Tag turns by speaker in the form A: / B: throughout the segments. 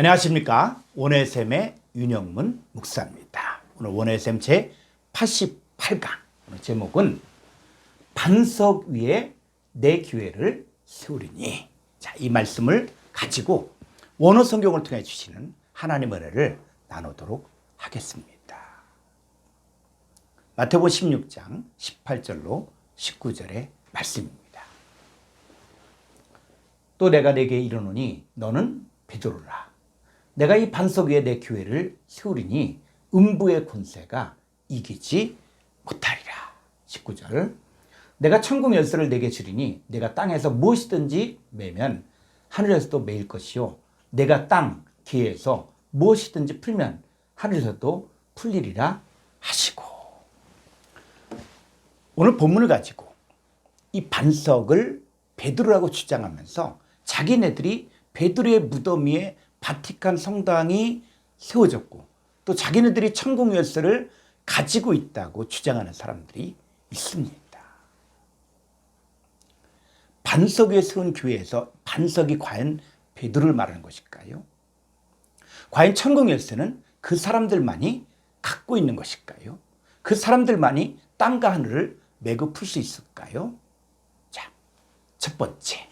A: 안녕하십니까. 원해샘의 윤영문 목사입니다. 오늘 원해샘 제 88강 제목은 반석 위에 내 교회를 세우리니. 자, 이 말씀을 가지고 원어 성경을 통해 주시는 하나님의 은혜를 나누도록 하겠습니다. 마태복음 16장 18절로 19절의 말씀입니다. 또 내가 네게 이르노니 너는 베드로라. 내가 이 반석 위에 내 교회를 세우리니 음부의 권세가 이기지 못하리라. 19절. 내가 천국 열쇠를 내게 주리니 내가 땅에서 무엇이든지 매면 하늘에서도 매일 것이요 내가 땅 기에서 무엇이든지 풀면 하늘에서도 풀리리라 하시고. 오늘 본문을 가지고 이 반석을 베드로라고 주장하면서 자기네들이 베드로의 무덤 위에 바티칸 성당이 세워졌고 또 자기네들이 천국 열쇠를 가지고 있다고 주장하는 사람들이 있습니다. 반석 위에 세운 교회에서 반석이 과연 베드로를 말하는 것일까요? 과연 천국 열쇠는 그 사람들만이 갖고 있는 것일까요? 그 사람들만이 땅과 하늘을 매고 풀 수 있을까요? 자, 첫 번째.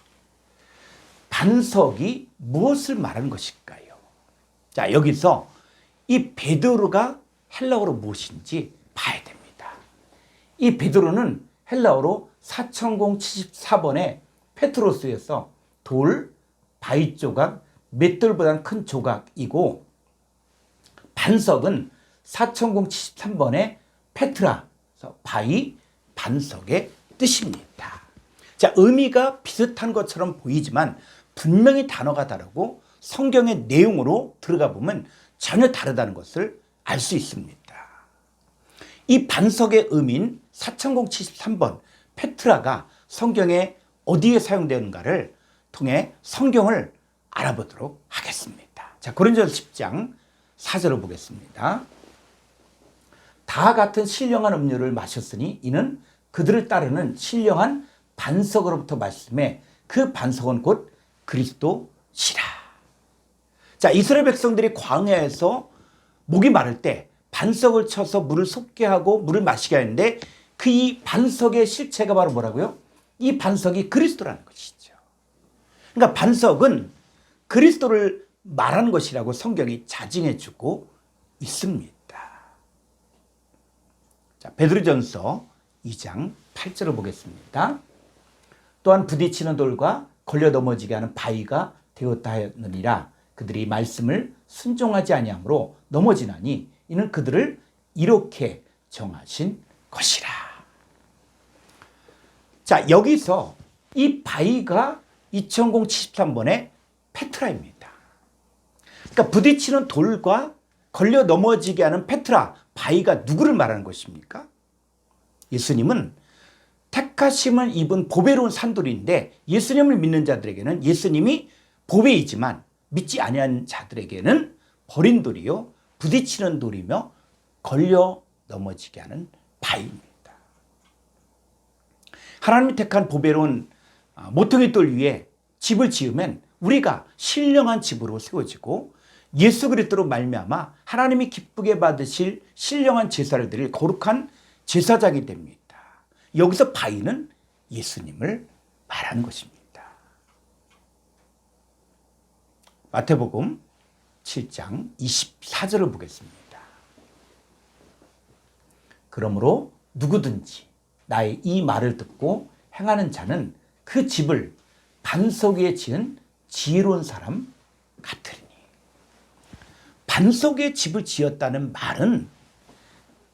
A: 반석이 무엇을 말하는 것일까요? 자, 여기서 이 베드로가 헬라어로 무엇인지 봐야 됩니다. 이 베드로는 헬라어로 4074번의 페트로스에서 돌, 바위 조각, 맷돌보다는 큰 조각이고, 반석은 4073번의 페트라서 바위, 반석의 뜻입니다. 자, 의미가 비슷한 것처럼 보이지만 분명히 단어가 다르고 성경의 내용으로 들어가 보면 전혀 다르다는 것을 알 수 있습니다. 이 반석의 의미인 4073번 페트라가 성경에 어디에 사용되는가를 통해 성경을 알아보도록 하겠습니다. 자, 고린도전서 10장 4절을 보겠습니다. 다 같은 신령한 음료를 마셨으니 이는 그들을 따르는 신령한 반석으로부터 말씀해 그 반석은 곧 그리스도시라. 자, 이스라엘 백성들이 광야에서 목이 마를 때 반석을 쳐서 물을 솟게 하고 물을 마시게 하는데 그 이 반석의 실체가 바로 뭐라고요? 이 반석이 그리스도라는 것이죠. 그러니까 반석은 그리스도를 말하는 것이라고 성경이 자증해 주고 있습니다. 자, 베드로전서 2장 8절을 보겠습니다. 또한 부딪히는 돌과 걸려 넘어지게 하는 바위가 되었다 하느니라. 그들이 말씀을 순종하지 아니하므로 넘어지나니 이는 그들을 이렇게 정하신 것이라. 자, 여기서 이 바위가 2073번의 페트라입니다. 그러니까 부딪히는 돌과 걸려 넘어지게 하는 페트라, 바위가 누구를 말하는 것입니까? 예수님은 택하심을 입은 보배로운 산돌인데 예수님을 믿는 자들에게는 예수님이 보배이지만 믿지 아니하는 자들에게는 버린 돌이요 부딪히는 돌이며 걸려 넘어지게 하는 바위입니다. 하나님이 택한 보배로운 모퉁이 돌 위에 집을 지으면 우리가 신령한 집으로 세워지고 예수 그리스도로 말미암아 하나님이 기쁘게 받으실 신령한 제사를 드릴 거룩한 제사장이 됩니다. 여기서 바위는 예수님을 말하는 것입니다. 마태복음 7장 24절을 보겠습니다. 그러므로 누구든지 나의 이 말을 듣고 행하는 자는 그 집을 반석 위에 지은 지혜로운 사람 같으리니. 반석 위에 집을 지었다는 말은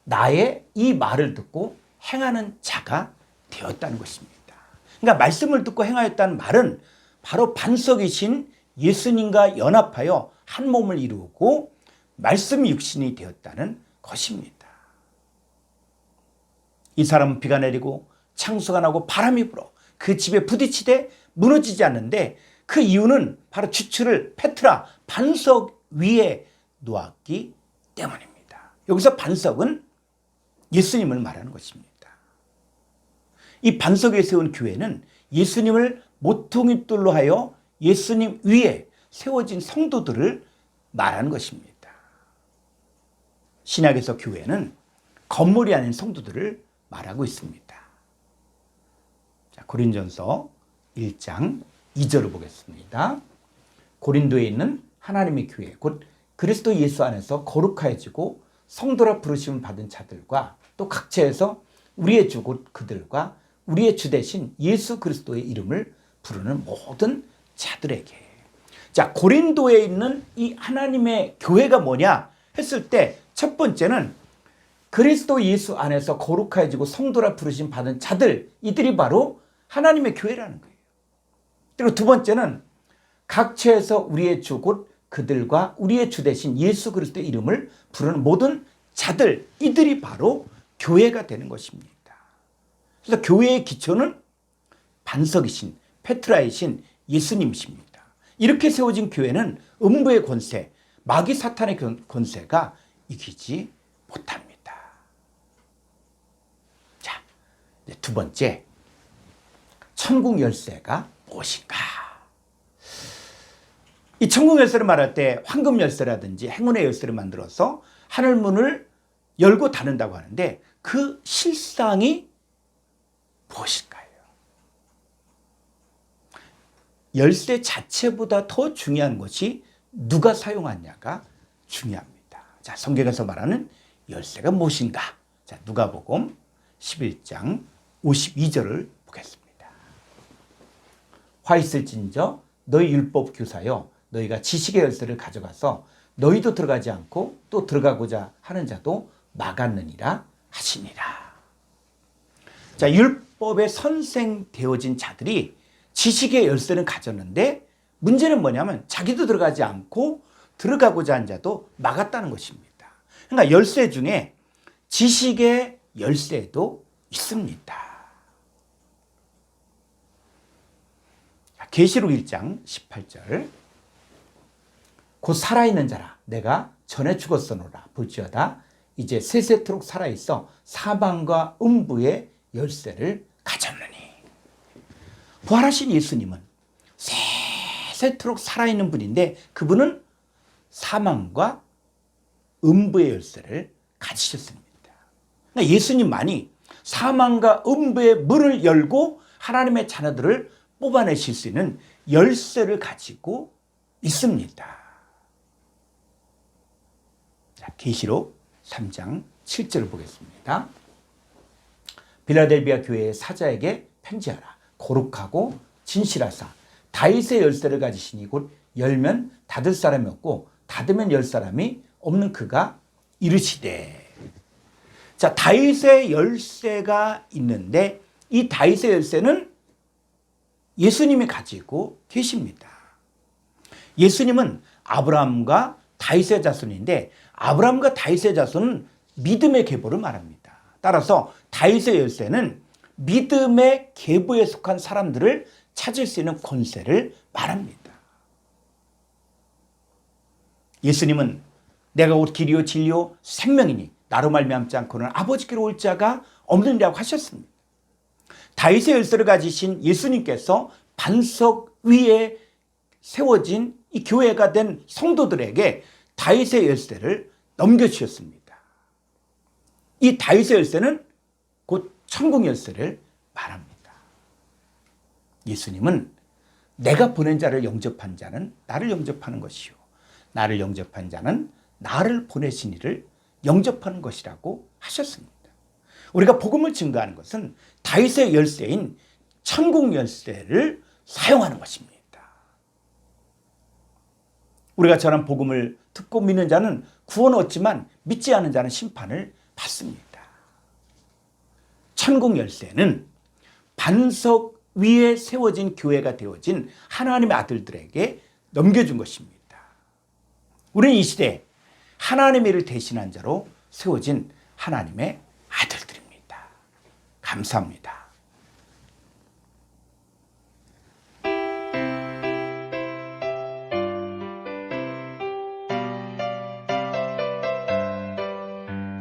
A: 나의 이 말을 듣고 행하는 자가 되었다는 것입니다. 그러니까 말씀을 듣고 행하였다는 말은 바로 반석이신 예수님과 연합하여 한 몸을 이루고 말씀이 육신이 되었다는 것입니다. 이 사람은 비가 내리고 창수가 나고 바람이 불어 그 집에 부딪히되 무너지지 않는데 그 이유는 바로 주추를 페트라, 반석 위에 놓았기 때문입니다. 여기서 반석은 예수님을 말하는 것입니다. 이 반석 위에 세운 교회는 예수님을 모퉁이돌로 하여 예수님 위에 세워진 성도들을 말하는 것입니다. 신약에서 교회는 건물이 아닌 성도들을 말하고 있습니다. 자, 고린전서 1장 2절을 보겠습니다. 고린도에 있는 하나님의 교회, 곧 그리스도 예수 안에서 거룩하여지고 성도라 부르심을 받은 자들과 또 각처에서 우리의 주 곧 그들과 우리의 주 대신 예수 그리스도의 이름을 부르는 모든 자들에게. 자, 고린도에 있는 이 하나님의 교회가 뭐냐 했을 때 첫 번째는 그리스도 예수 안에서 거룩하여지고 성도라 부르심 받은 자들, 이들이 바로 하나님의 교회라는 거예요. 그리고 두 번째는 각처에서 우리의 주 곧 그들과 우리의 주 대신 예수 그리스도의 이름을 부르는 모든 자들, 이들이 바로 교회가 되는 것입니다. 그래서 교회의 기초는 반석이신 페트라이신 예수님이십니다. 이렇게 세워진 교회는 음부의 권세, 마귀 사탄의 권세가 이기지 못합니다. 자, 두 번째, 천국 열쇠가 무엇인가? 이 천국 열쇠를 말할 때 황금 열쇠라든지 행운의 열쇠를 만들어서 하늘문을 열고 닫는다고 하는데 그 실상이 무엇일까요? 열쇠 자체보다 더 중요한 것이 누가 사용하냐가 중요합니다. 자, 성경에서 말하는 열쇠가 무엇인가? 자, 누가복음 11장 52절을 보겠습니다. 화 있을진저 너희 율법 교사여 너희가 지식의 열쇠를 가져가서 너희도 들어가지 않고 또 들어가고자 하는 자도 막았느니라 하시니라. 자, 율법의 선생되어진 자들이 지식의 열쇠는 가졌는데 문제는 뭐냐면 자기도 들어가지 않고 들어가고자 한 자도 막았다는 것입니다. 그러니까 열쇠 중에 지식의 열쇠도 있습니다. 계시록 1장 18절 곧 살아있는 자라 내가 전에 죽었으노라 볼지어다 이제 세세토록 살아있어 사방과 음부의 열쇠를 가졌느니. 부활하신 예수님은 세세토록 살아있는 분인데 그분은 사망과 음부의 열쇠를 가지셨습니다. 그러니까 예수님만이 사망과 음부의 문을 열고 하나님의 자녀들을 뽑아내실 수 있는 열쇠를 가지고 있습니다. 자, 계시록 3장 7절을 보겠습니다. 빌라델비아 교회의 사자에게 편지하라. 거룩하고 진실하사 다윗의 열쇠를 가지시니 곧 열면 닫을 사람이 없고 닫으면 열 사람이 없는 그가 이르시되. 자, 다윗의 열쇠가 있는데 이 다윗의 열쇠는 예수님이 가지고 계십니다. 예수님은 아브라함과 다윗의 자손인데 아브라함과 다윗의 자손은 믿음의 계보를 말합니다. 따라서 다윗의 열쇠는 믿음의 계보에 속한 사람들을 찾을 수 있는 권세를 말합니다. 예수님은 내가 곧 길이요 진리요 생명이니 나로 말미암지 않고는 아버지께로 올 자가 없느니라고 하셨습니다. 다윗의 열쇠를 가지신 예수님께서 반석 위에 세워진 이 교회가 된 성도들에게 다윗의 열쇠를 넘겨주셨습니다. 이 다윗의 열쇠는 곧 천국 열쇠를 말합니다. 예수님은 내가 보낸 자를 영접한 자는 나를 영접하는 것이요 나를 영접한 자는 나를 보내신 이를 영접하는 것이라고 하셨습니다. 우리가 복음을 증거하는 것은 다윗의 열쇠인 천국 열쇠를 사용하는 것입니다. 우리가 전한 복음을 듣고 믿는 자는 구원을 얻지만 믿지 않은 자는 심판을 받습니다. 천국 열쇠는 반석 위에 세워진 교회가 되어진 하나님의 아들들에게 넘겨준 것입니다. 우리는 이 시대에 하나님의 일을 대신한 자로 세워진 하나님의 아들들입니다. 감사합니다.